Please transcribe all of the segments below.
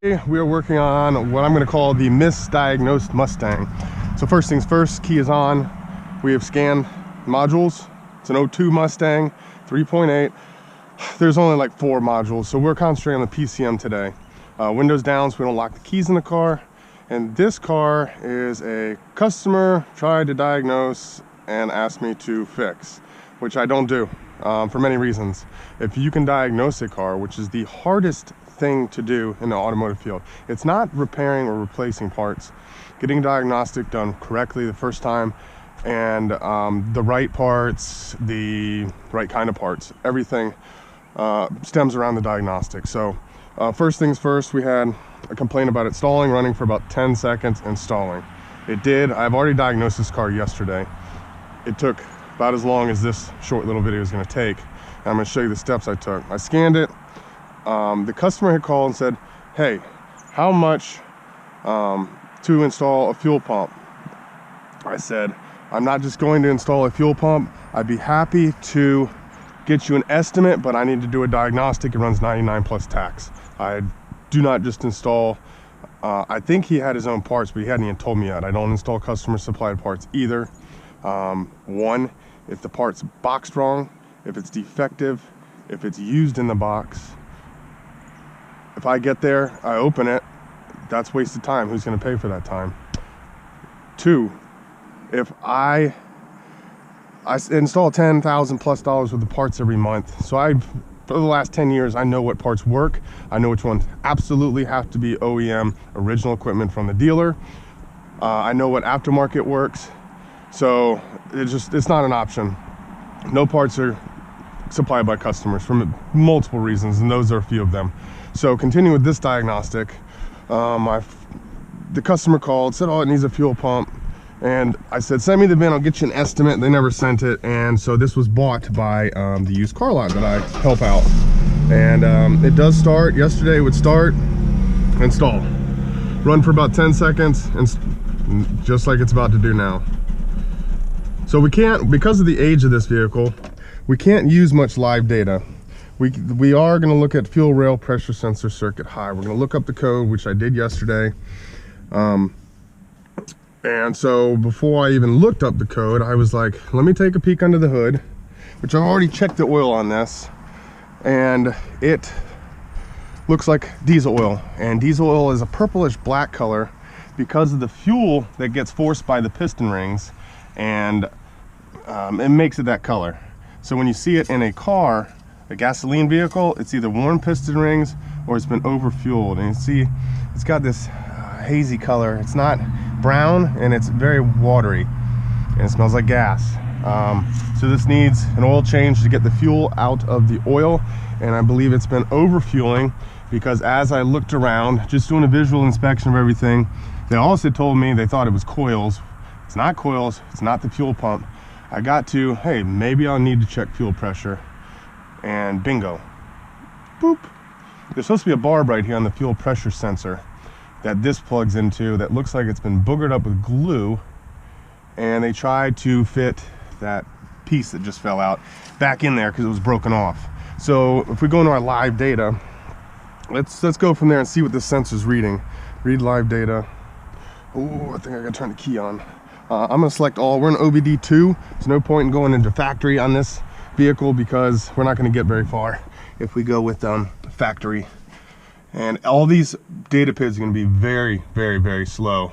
We are working on what I'm going to call the misdiagnosed Mustang. So first things first, key is on. We have scanned modules. It's an 02 Mustang, 3.8. There's only like 4 modules, so we're concentrating on the PCM today. Windows down so we don't lock the keys in the car. And this car is a customer tried to diagnose and asked me to fix, which I don't do for many reasons. If you can diagnose a car, which is the hardest thing to do in the automotive field, it's not repairing or replacing parts. Getting diagnostic done correctly the first time, and the right parts, the right kind of parts, everything stems around the diagnostic. So first things first, we had a complaint about it stalling, running for about 10 seconds and stalling. It did. I've already diagnosed this car yesterday. It took about as long as this short little video is going to take. And I'm going to show you the steps I took. I scanned it. The customer had called and said, hey, how much to install a fuel pump? I said, I'm not just going to install a fuel pump. I'd be happy to get you an estimate, but I need to do a diagnostic. It runs 99 plus tax. I do not just install, I think he had his own parts, but he hadn't even told me yet. I don't install customer supplied parts either. One, if the part's boxed wrong, if it's defective, if it's used in the box, if I get there, I open it, that's wasted time. Who's going to pay for that time? 2, if I install $10,000 plus worth of parts every month, so for the last 10 years, I know what parts work. I know which ones absolutely have to be OEM, original equipment from the dealer. I know what aftermarket works. So it's not an option. No parts are supplied by customers for multiple reasons, and those are a few of them. So continuing with this diagnostic, the customer called, said, oh, it needs a fuel pump. And I said, send me the VIN, I'll get you an estimate. They never sent it. And so this was bought by the used car lot that I help out. And it does start. Yesterday it would start, install, run for about 10 seconds, and just like it's about to do now. So we can't, because of the age of this vehicle, we can't use much live data. We are going to look at fuel rail pressure sensor circuit high. We're going to look up the code, which I did yesterday. And so before I even looked up the code, I was like, let me take a peek under the hood, which I've already checked the oil on this. And it looks like diesel oil. And diesel oil is a purplish black color because of the fuel that gets forced by the piston rings. And it makes it that color. So when you see it in a car, a gasoline vehicle, it's either worn piston rings or it's been overfueled. And you see, it's got this hazy color. It's not brown, and it's very watery, and it smells like gas. So this needs an oil change to get the fuel out of the oil, and I believe it's been overfueling because as I looked around, just doing a visual inspection of everything, they also told me they thought it was coils. It's not coils, it's not the fuel pump. I got to, hey, maybe I'll need to check fuel pressure, and bingo, boop. There's supposed to be a barb right here on the fuel pressure sensor that this plugs into that looks like it's been boogered up with glue, and they tried to fit that piece that just fell out back in there because it was broken off. So if we go into our live data, let's go from there and see what this sensor's reading. Read live data. Oh, I think I gotta turn the key on. I'm gonna select all. We're in OBD2. There's no point in going into factory on this vehicle because we're not gonna get very far if we go with factory. And all these data PIDs are going to be very, very, very slow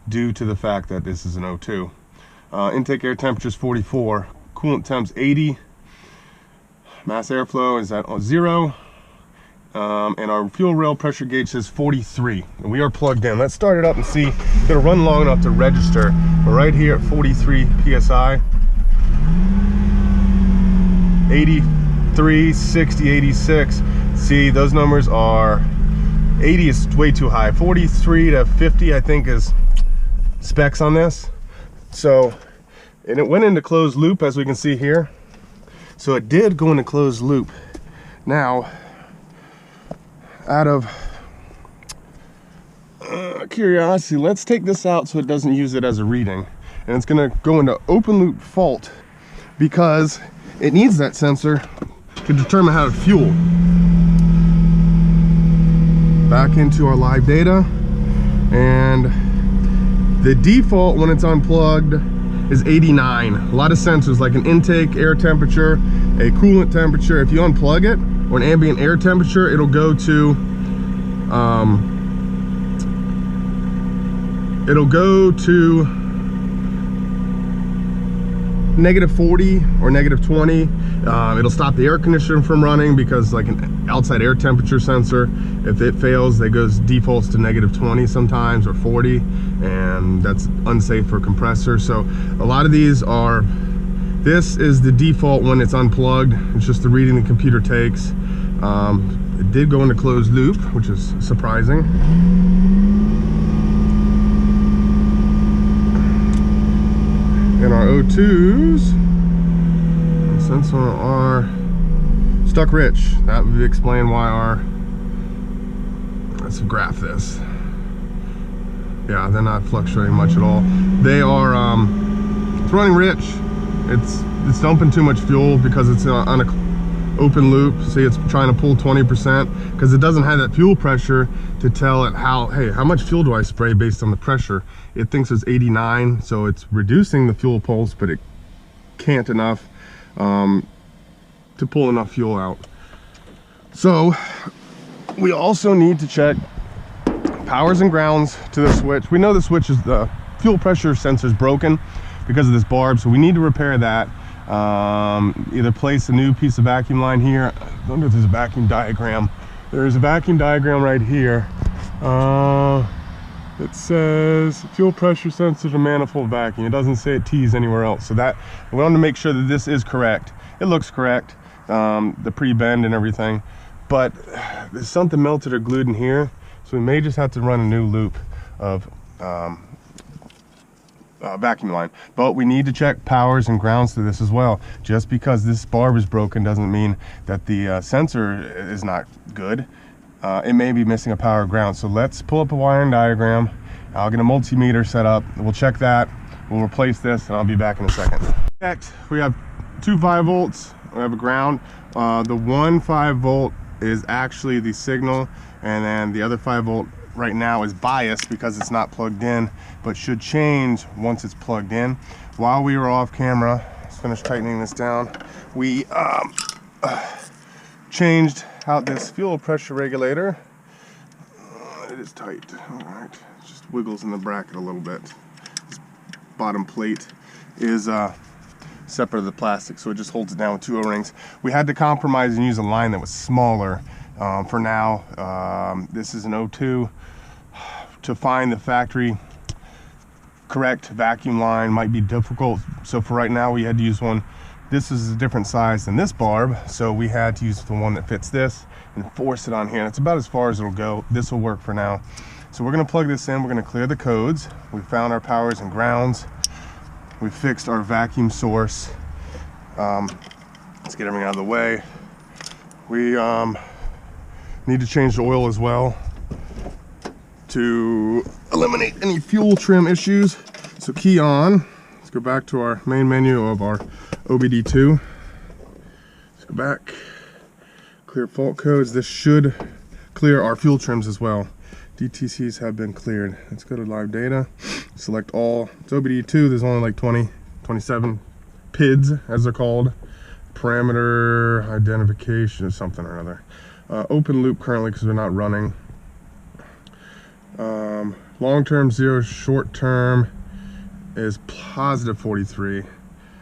due to the fact that this is an 02. Intake air temperature is 44, coolant temp's 80, mass airflow is at 0, and our fuel rail pressure gauge says 43. And we are plugged in. Let's start it up and see. It'll run long enough to register. We're right here at 43 psi, 83, 60, 86. See, those numbers are 80 is way too high. 43 to 50 I think is specs on this. So, and it went into closed loop as we can see here. So it did go into closed loop. Now, out of curiosity, let's take this out so it doesn't use it as a reading. And it's gonna go into open loop fault because it needs that sensor to determine how to fuel. back into our live data, and the default when it's unplugged is 89. A lot of sensors like an intake air temperature, a coolant temperature. If you unplug it, or an ambient air temperature, it'll go to -40 or -20. It'll stop the air conditioner from running, because like an outside air temperature sensor, if it fails, it goes defaults to -20 sometimes, or 40, and that's unsafe for compressor. So a lot of these are, this is the default when it's unplugged. It's just the reading the computer takes. It did go into closed loop, which is surprising. And our O2s, sensor are stuck rich. That would explain why our, let's graph this. Yeah, they're not fluctuating much at all. They are, it's running rich. It's dumping too much fuel because it's on a open loop. See, it's trying to pull 20% because it doesn't have that fuel pressure to tell it how much fuel do I spray based on the pressure. It thinks it's 89, so it's reducing the fuel pulse, but it can't enough to pull enough fuel out. So we also need to check powers and grounds to the switch. We know the switch is, the fuel pressure sensor is broken because of this barb, so we need to repair that. Either place a new piece of vacuum line here. I don't know if there's a vacuum diagram. There's a vacuum diagram right here. It says fuel pressure sensor to manifold vacuum. It doesn't say it T's anywhere else. So that, we want to make sure that this is correct. It looks correct, the pre-bend and everything, but there's something melted or glued in here. So we may just have to run a new loop of vacuum line, but we need to check powers and grounds to this as well. Just because this barb is broken doesn't mean that the sensor is not good. It may be missing a power ground. So let's pull up a wiring diagram. I'll get a multimeter set up. We'll check that. We'll replace this, and I'll be back in a second. Next, we have two 5 volts. We have a ground. The one 5 volt is actually the signal, and then the other 5 volt right now is biased because it's not plugged in, but should change once it's plugged in. While we were off camera, let's finish tightening this down. We changed out this fuel pressure regulator. It is tight. All right, it just wiggles in the bracket a little bit. This bottom plate is separate of the plastic, so it just holds it down with 2 O-rings. We had to compromise and use a line that was smaller. For now, this is an O2. To find the factory correct vacuum line might be difficult, so for right now we had to use one. This is a different size than this barb, so we had to use the one that fits this and force it on here, and it's about as far as it'll go. This will work for now. So we're going to plug this in. We're going to clear the codes. We found our powers and grounds. We fixed our vacuum source. Let's get everything out of the way. We need to change the oil as well to eliminate any fuel trim issues. So key on. Let's go back to our main menu of our OBD2. Let's go back. Clear fault codes. This should clear our fuel trims as well. DTCs have been cleared. Let's go to live data. Select all. It's OBD2. There's only like 27 PIDs, as they're called. Parameter identification or something or other. Open loop currently because we're not running. Long-term 0, short-term is positive 43.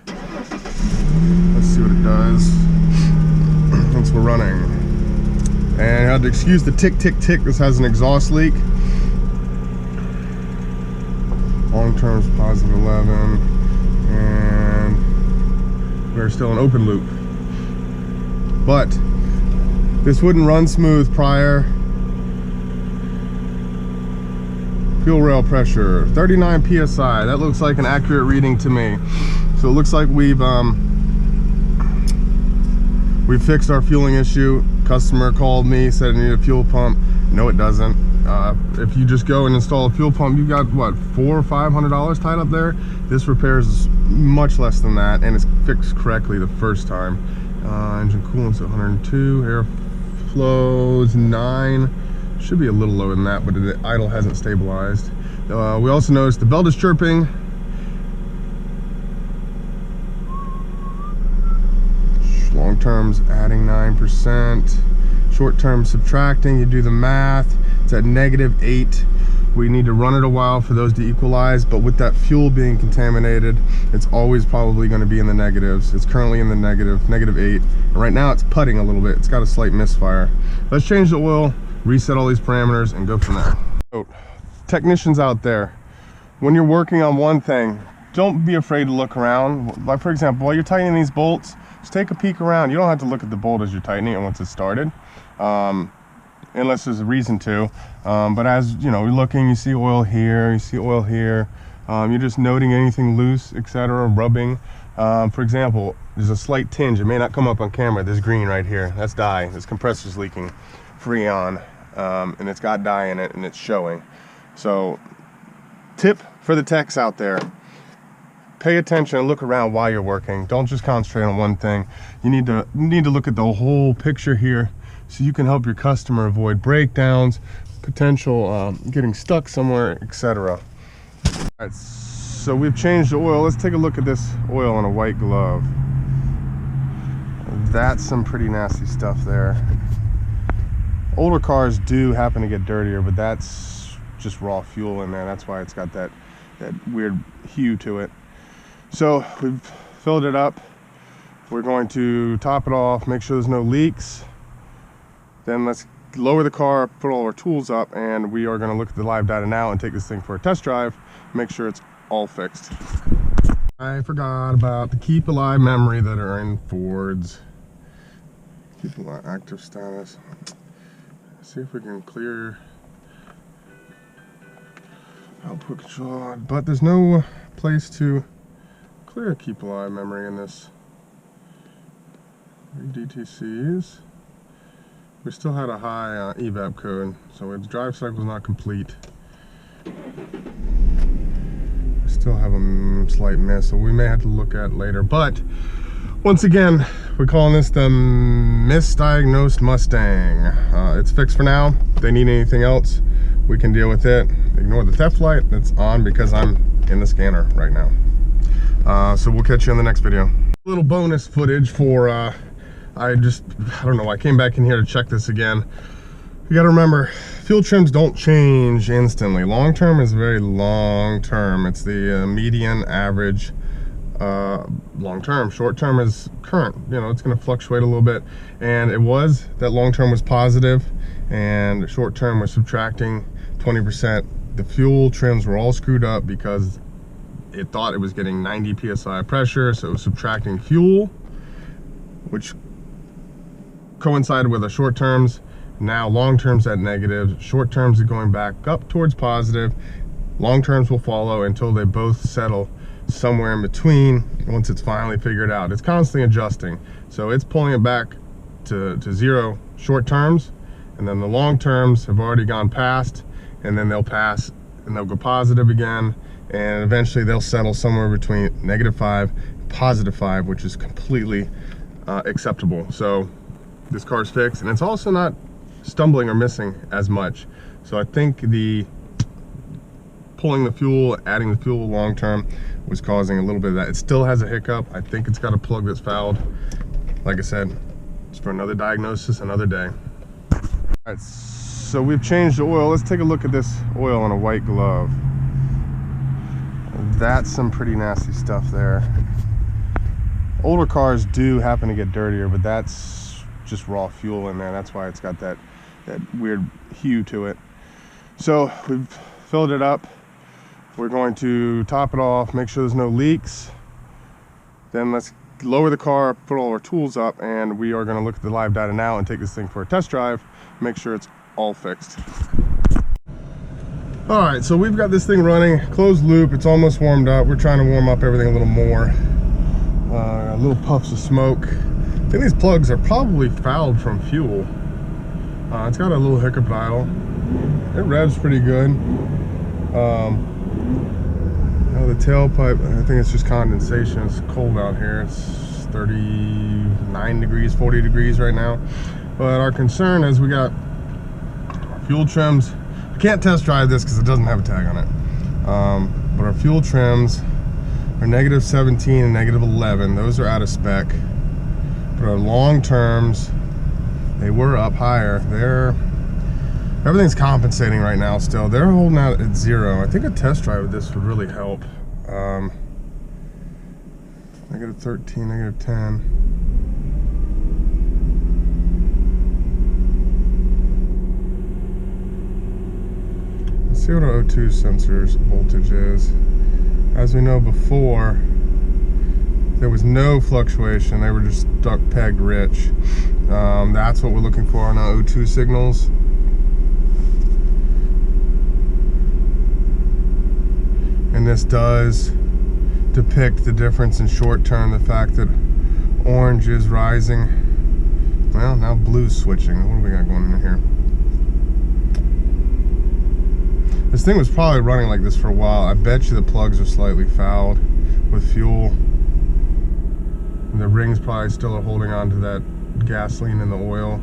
Let's see what it does once we're running. And you have to excuse the tick, tick, tick. This has an exhaust leak. Long-term is positive 11. And we're still in open loop. But this wouldn't run smooth prior. Fuel rail pressure, 39 PSI. That looks like an accurate reading to me. So it looks like we've fixed our fueling issue. Customer called me, said I need a fuel pump. No, it doesn't. If you just go and install a fuel pump, you've got what, $400 or $500 tied up there. This repairs much less than that, and it's fixed correctly the first time. Engine coolant's 102, air flows 9. Should be a little lower than that, but the idle hasn't stabilized. We also noticed the belt is chirping. Long term's adding 9%. Short term subtracting, you do the math, it's at -8. We need to run it a while for those to equalize, but with that fuel being contaminated, it's always probably going to be in the negatives. It's currently in the -8. And right now it's putting a little bit. It's got a slight misfire. Let's change the oil, reset all these parameters, and go from there. So, technicians out there, when you're working on one thing, don't be afraid to look around. Like for example, while you're tightening these bolts, just take a peek around. You don't have to look at the bolt as you're tightening it once it's started, unless there's a reason to. But as you know, you're looking, you see oil here, you see oil here. You're just noting anything loose, etc., rubbing. For example, there's a slight tinge. It may not come up on camera. This green right here, that's dye. This compressor's leaking Freon, and it's got dye in it, and it's showing. So, tip for the techs out there: pay attention and look around while you're working. Don't just concentrate on one thing. You need to look at the whole picture here, so you can help your customer avoid breakdowns, potential getting stuck somewhere, etc. Alright, so we've changed the oil. Let's take a look at this oil on a white glove. That's some pretty nasty stuff there. Older cars do happen to get dirtier, but that's just raw fuel in there. That's why it's got that weird hue to it. So we've filled it up. We're going to top it off, make sure there's no leaks. Then let's lower the car, put all our tools up, and we are going to look at the live data now and take this thing for a test drive, make sure it's all fixed. I forgot about the keep alive memory that are in Fords. Keep alive active status. Let's see if we can clear output control, but there's no place to clear keep alive memory in this. DTCs. We still had a high evap code, so its drive cycle is not complete. We still have a slight miss, so we may have to look at it later. But once again, we're calling this the Misdiagnosed Mustang. It's fixed for now. If they need anything else, we can deal with it. Ignore the theft light that's on because I'm in the scanner right now. So we'll catch you in the next video. A little bonus footage for I don't know, I came back in here to check this again. You gotta remember, fuel trims don't change instantly. Long term is very long term. It's the median average long term. Short term is current. You know, it's gonna fluctuate a little bit. And it was that long term was positive and short term was subtracting 20%. The fuel trims were all screwed up because it thought it was getting 90 psi pressure, so it was subtracting fuel, which coincided with the short terms. Now long terms at negative, short terms are going back up towards positive. Long terms will follow until they both settle somewhere in between. Once it's finally figured out, it's constantly adjusting, so it's pulling it back to zero short terms, and then the long terms have already gone past, and then they'll pass and they'll go positive again, and eventually they'll settle somewhere between -5 and +5, which is completely acceptable. So this car's fixed, and it's also not stumbling or missing as much. So I think the pulling the fuel, adding the fuel long term was causing a little bit of that. It still has a hiccup. I think it's got a plug that's fouled. Like I said, it's for another diagnosis, another day. All right, so we've changed the oil. Let's take a look at this oil on a white glove. That's some pretty nasty stuff there. Older cars do happen to get dirtier, but that's just raw fuel in there. That's why it's got that weird hue to it. So we've filled it up. We're going to top it off, make sure there's no leaks. Then let's lower the car, put all our tools up, and we are going to look at the live data now and take this thing for a test drive, make sure it's all fixed. All right, so we've got this thing running, closed loop. It's almost warmed up. We're trying to warm up everything a little more. Little puffs of smoke. I think these plugs are probably fouled from fuel. It's got a little hiccup idle. It revs pretty good. The tailpipe, I think it's just condensation. It's cold out here. It's 39 degrees, 40 degrees right now. But our concern is we got fuel trims, I can't test drive this because it doesn't have a tag on it. But our fuel trims are -17 and -11. Those are out of spec. But our long terms, they were up higher. Everything's compensating right now still. They're holding out at 0. I think a test drive with this would really help. -13, -10. Let's see what our O2 sensor's voltage is. As we know before, there was no fluctuation. They were just stuck pegged rich. That's what we're looking for on our O2 signals. And this does depict the difference in short term, the fact that orange is rising. Well, now blue's switching. What do we got going in here? This thing was probably running like this for a while. I bet you the plugs are slightly fouled with fuel. And the rings probably still are holding on to that gasoline in the oil.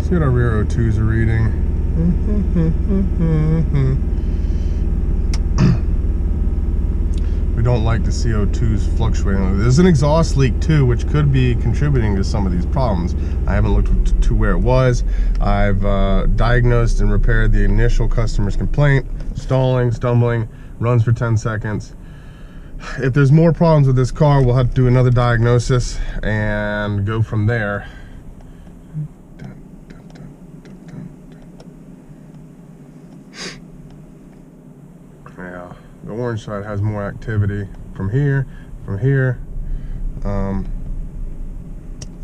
See what our rear O2s are reading. We don't like to see O2s fluctuating. There's an exhaust leak too, which could be contributing to some of these problems. I haven't looked to where it was. I've diagnosed and repaired the initial customer's complaint. Stalling, stumbling, runs for 10 seconds. If there's more problems with this car, we'll have to do another diagnosis and go from there. Yeah, the orange side has more activity from here.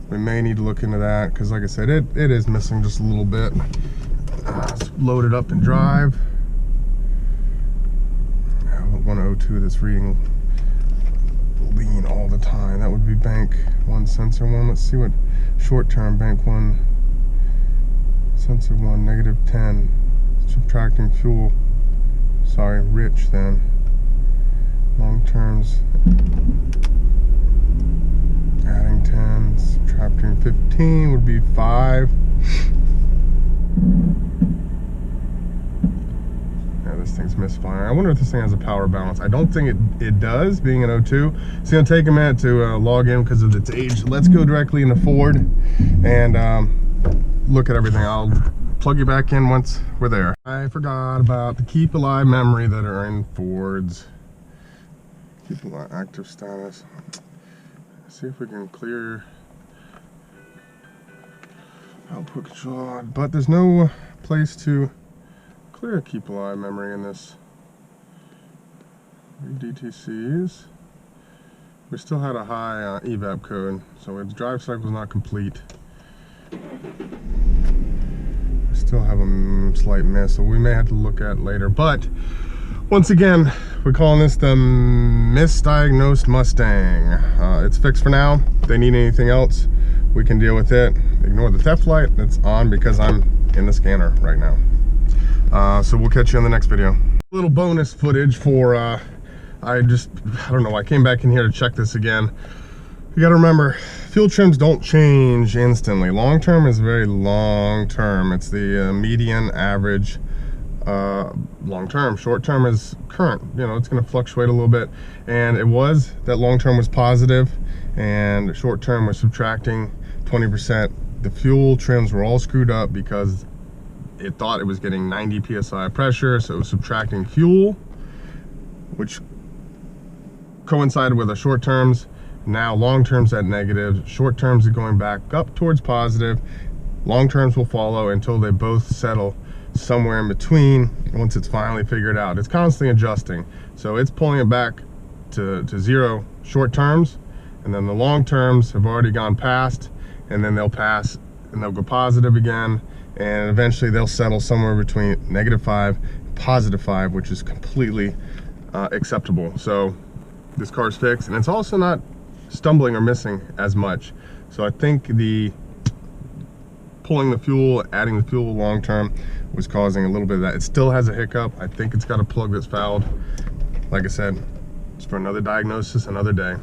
We may need to look into that because, like I said, it is missing just a little bit. Let's load it up and drive. One O2 that's reading lean all the time. That would be bank 1 sensor 1. Let's see what short term bank 1 sensor 1 -10. Subtracting fuel. Sorry, rich then. Long terms adding 10, subtracting 15 would be 5. Yeah, this thing's misfiring. I wonder if this thing has a power balance. I don't think it does, being an O2. It's gonna take a minute to log in because of its age. Let's go directly into Ford and look at everything. I'll plug you back in once we're there. I forgot about the keep alive memory that are in Fords. Keep alive active status. Let's see if we can clear output control, but there's no place to clear keep alive memory in this. DTCs. We still had a high evap code, so its drive cycle is not complete. We still have a slight miss, so we may have to look at later. But once again, we're calling this the Misdiagnosed Mustang. It's fixed for now. If they need anything else, we can deal with it. Ignore the theft light that's on because I'm in the scanner right now. So we'll catch you on the next video. A little bonus footage for, I don't know, I came back in here to check this again. You gotta remember, fuel trims don't change instantly. Long term is very long term. It's the median average long term. Short term is current. You know, it's gonna fluctuate a little bit. And it was that long term was positive and short term was subtracting 20%. The fuel trims were all screwed up because it thought it was getting 90 psi pressure, so it was subtracting fuel, which coincided with the short terms. Now long terms at negative, short terms are going back up towards positive. Long terms will follow until they both settle somewhere in between once it's finally figured out. It's constantly adjusting, so it's pulling it back to zero short terms, and then the long terms have already gone past, and then they'll pass and they'll go positive again, and eventually they'll settle somewhere between -5 and +5, which is completely acceptable. So this car's fixed, and it's also not stumbling or missing as much. So I think the pulling the fuel, adding the fuel long term was causing a little bit of that. It still has a hiccup. I think it's got a plug that's fouled. Like I said, it's for another diagnosis, another day.